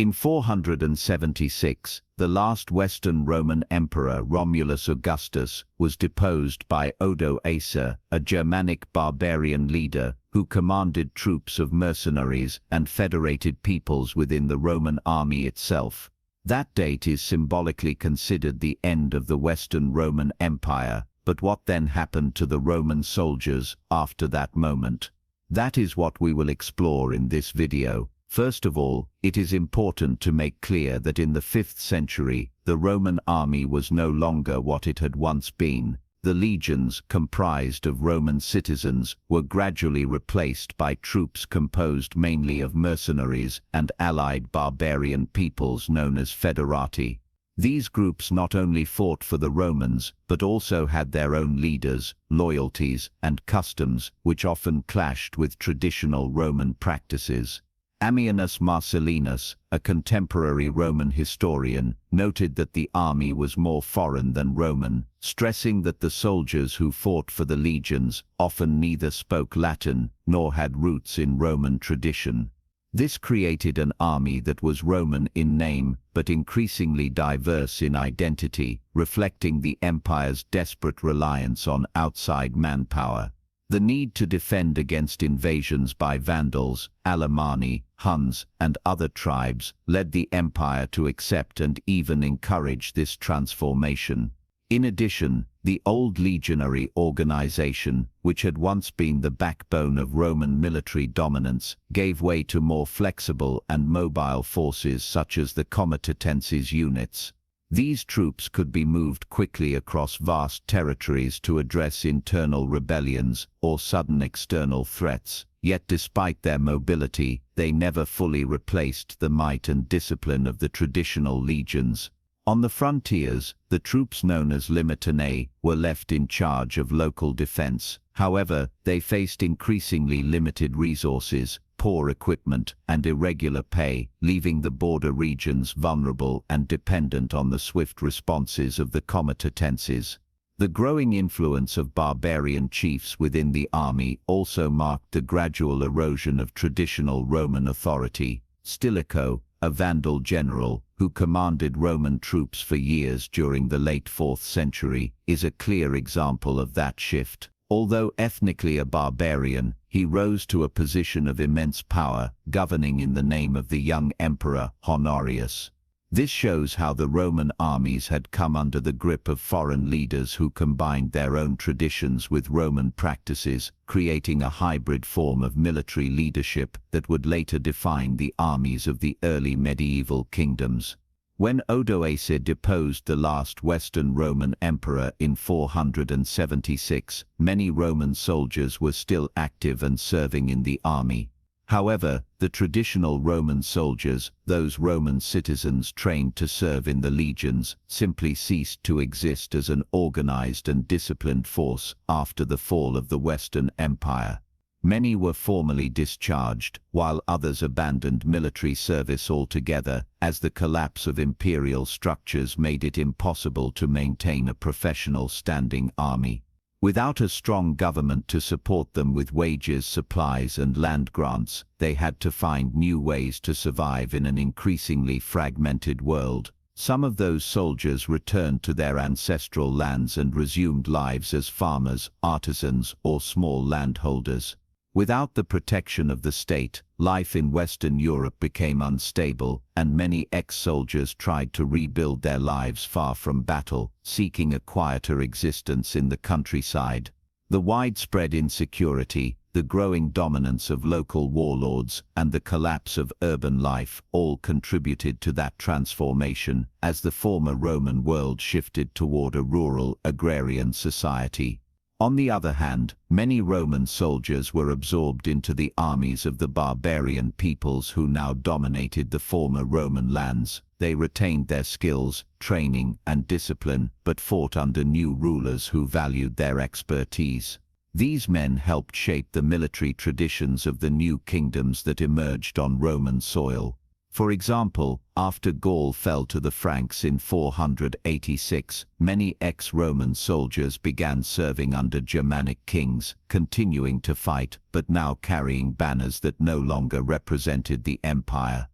In 476, the last Western Roman emperor, Romulus Augustus, was deposed by Odoacer, a Germanic barbarian leader who commanded troops of mercenaries and federated peoples within the Roman army itself. That date is symbolically considered the end of the Western Roman Empire, but what then happened to the Roman soldiers after that moment? That is what we will explore in this video. First of all, it is important to make clear that in the 5th century, the Roman army was no longer what it had once been. The legions, comprised of Roman citizens, were gradually replaced by troops composed mainly of mercenaries and allied barbarian peoples known as federati. These groups not only fought for the Romans, but also had their own leaders, loyalties, and customs, which often clashed with traditional Roman practices. Ammianus Marcellinus, a contemporary Roman historian, noted that the army was more foreign than Roman, stressing that the soldiers who fought for the legions often neither spoke Latin nor had roots in Roman tradition. This created an army that was Roman in name but increasingly diverse in identity, reflecting the empire's desperate reliance on outside manpower. The need to defend against invasions by Vandals, Alemanni, Huns, and other tribes led the empire to accept and even encourage this transformation. In addition, the old legionary organization, which had once been the backbone of Roman military dominance, gave way to more flexible and mobile forces such as the comitatenses units. These troops could be moved quickly across vast territories to address internal rebellions or sudden external threats, yet despite their mobility, they never fully replaced the might and discipline of the traditional legions. On the frontiers, the troops known as limitanae were left in charge of local defense. However, they faced increasingly limited resources, poor equipment, and irregular pay, leaving the border regions vulnerable and dependent on the swift responses of the comitatenses. The growing influence of barbarian chiefs within the army also marked the gradual erosion of traditional Roman authority. Stilicho, a Vandal general who commanded Roman troops for years during the late 4th century, is a clear example of that shift. Although ethnically a barbarian, he rose to a position of immense power, governing in the name of the young emperor Honorius. This shows how the Roman armies had come under the grip of foreign leaders who combined their own traditions with Roman practices, creating a hybrid form of military leadership that would later define the armies of the early medieval kingdoms. When Odoacer deposed the last Western Roman emperor in 476, many Roman soldiers were still active and serving in the army. However, the traditional Roman soldiers, those Roman citizens trained to serve in the legions, simply ceased to exist as an organized and disciplined force after the fall of the Western Empire. Many were formally discharged, while others abandoned military service altogether, as the collapse of imperial structures made it impossible to maintain a professional standing army. Without a strong government to support them with wages, supplies, and land grants, they had to find new ways to survive in an increasingly fragmented world. Some of those soldiers returned to their ancestral lands and resumed lives as farmers, artisans, or small landholders. Without the protection of the state, life in Western Europe became unstable, and many ex-soldiers tried to rebuild their lives far from battle, seeking a quieter existence in the countryside. The widespread insecurity, the growing dominance of local warlords, and the collapse of urban life all contributed to that transformation, as the former Roman world shifted toward a rural, agrarian society. On the other hand, many Roman soldiers were absorbed into the armies of the barbarian peoples who now dominated the former Roman lands. They retained their skills, training, and discipline, but fought under new rulers who valued their expertise. These men helped shape the military traditions of the new kingdoms that emerged on Roman soil. For example, after Gaul fell to the Franks in 486, many ex-Roman soldiers began serving under Germanic kings, continuing to fight, but now carrying banners that no longer represented the empire.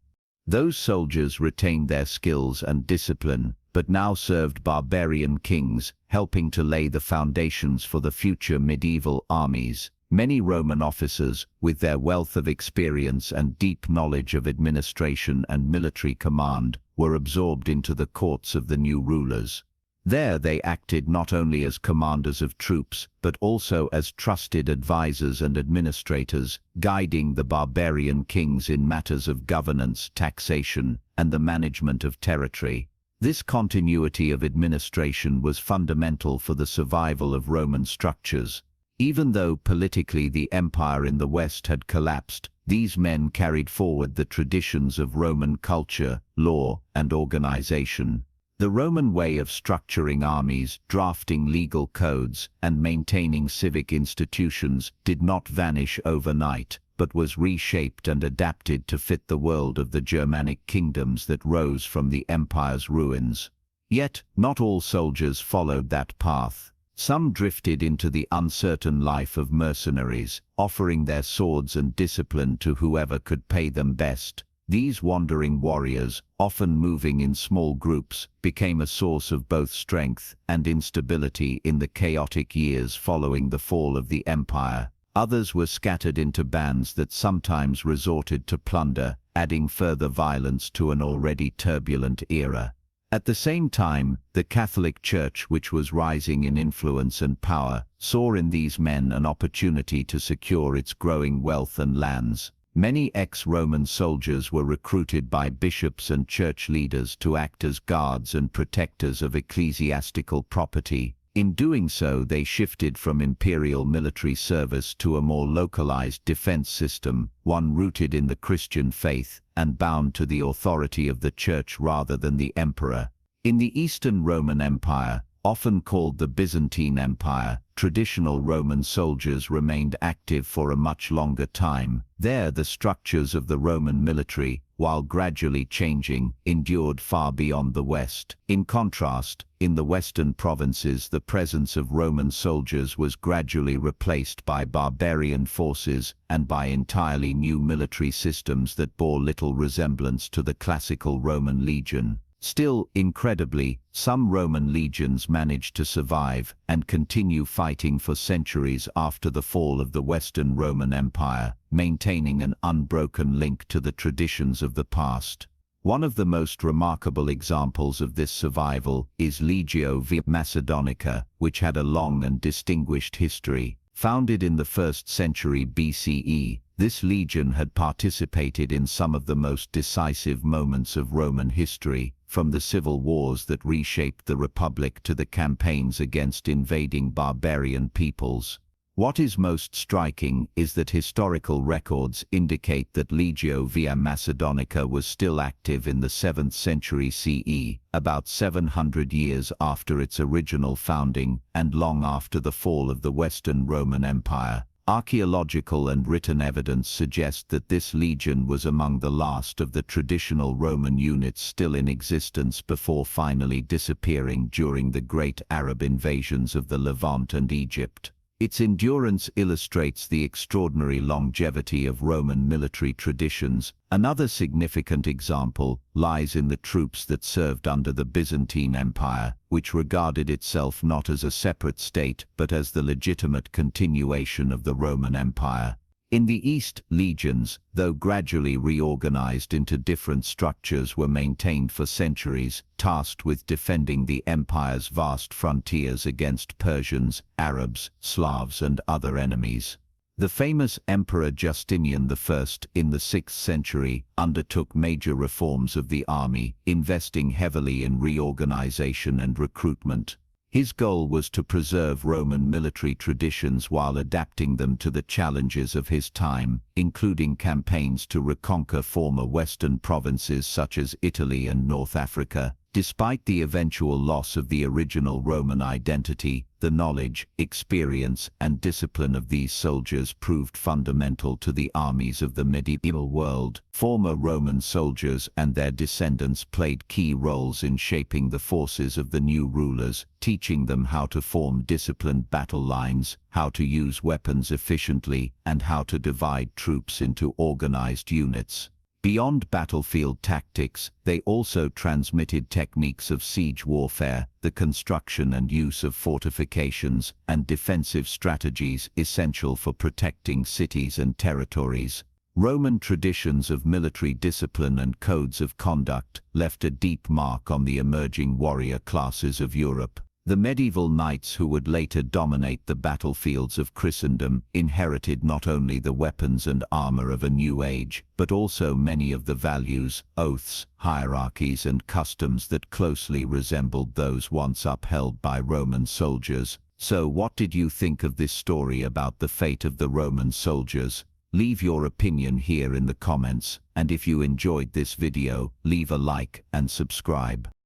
Those soldiers retained their skills and discipline, but now served barbarian kings, helping to lay the foundations for the future medieval armies. Many Roman officers, with their wealth of experience and deep knowledge of administration and military command, were absorbed into the courts of the new rulers. There they acted not only as commanders of troops, but also as trusted advisors and administrators, guiding the barbarian kings in matters of governance, taxation, and the management of territory. This continuity of administration was fundamental for the survival of Roman structures. Even though politically the empire in the West had collapsed, these men carried forward the traditions of Roman culture, law, and organization. The Roman way of structuring armies, drafting legal codes, and maintaining civic institutions did not vanish overnight, but was reshaped and adapted to fit the world of the Germanic kingdoms that rose from the empire's ruins. Yet, not all soldiers followed that path. Some drifted into the uncertain life of mercenaries, offering their swords and discipline to whoever could pay them best. These wandering warriors, often moving in small groups, became a source of both strength and instability in the chaotic years following the fall of the empire. Others were scattered into bands that sometimes resorted to plunder, adding further violence to an already turbulent era. At the same time, the Catholic Church, which was rising in influence and power, saw in these men an opportunity to secure its growing wealth and lands. Many ex-Roman soldiers were recruited by bishops and church leaders to act as guards and protectors of ecclesiastical property. In doing so, they shifted from imperial military service to a more localized defense system, one rooted in the Christian faith and bound to the authority of the church rather than the emperor. In the Eastern Roman Empire, often called the Byzantine Empire, traditional Roman soldiers remained active for a much longer time. There, the structures of the Roman military, while gradually changing, endured far beyond the West. In contrast, in the Western provinces, the presence of Roman soldiers was gradually replaced by barbarian forces and by entirely new military systems that bore little resemblance to the classical Roman legion. Still, incredibly, some Roman legions managed to survive and continue fighting for centuries after the fall of the Western Roman Empire, maintaining an unbroken link to the traditions of the past. One of the most remarkable examples of this survival is Legio Via Macedonica, which had a long and distinguished history. Founded in the 1st century BCE, this legion had participated in some of the most decisive moments of Roman history, from the civil wars that reshaped the Republic to the campaigns against invading barbarian peoples. What is most striking is that historical records indicate that Legio Via Macedonica was still active in the 7th century CE, about 700 years after its original founding and long after the fall of the Western Roman Empire. Archaeological and written evidence suggest that this legion was among the last of the traditional Roman units still in existence before finally disappearing during the great Arab invasions of the Levant and Egypt. Its endurance illustrates the extraordinary longevity of Roman military traditions. Another significant example lies in the troops that served under the Byzantine Empire, which regarded itself not as a separate state but as the legitimate continuation of the Roman Empire. In the East, legions, though gradually reorganized into different structures, were maintained for centuries, tasked with defending the empire's vast frontiers against Persians, Arabs, Slavs, and other enemies. The famous Emperor Justinian I in the 6th century undertook major reforms of the army, investing heavily in reorganization and recruitment. His goal was to preserve Roman military traditions while adapting them to the challenges of his time, including campaigns to reconquer former Western provinces such as Italy and North Africa. Despite the eventual loss of the original Roman identity, the knowledge, experience, and discipline of these soldiers proved fundamental to the armies of the medieval world. Former Roman soldiers and their descendants played key roles in shaping the forces of the new rulers, teaching them how to form disciplined battle lines, how to use weapons efficiently, and how to divide troops into organized units. Beyond battlefield tactics, they also transmitted techniques of siege warfare, the construction and use of fortifications, and defensive strategies essential for protecting cities and territories. Roman traditions of military discipline and codes of conduct left a deep mark on the emerging warrior classes of Europe. The medieval knights who would later dominate the battlefields of Christendom inherited not only the weapons and armor of a new age, but also many of the values, oaths, hierarchies and customs that closely resembled those once upheld by Roman soldiers. So what did you think of this story about the fate of the Roman soldiers? Leave your opinion here in the comments, and if you enjoyed this video, leave a like and subscribe.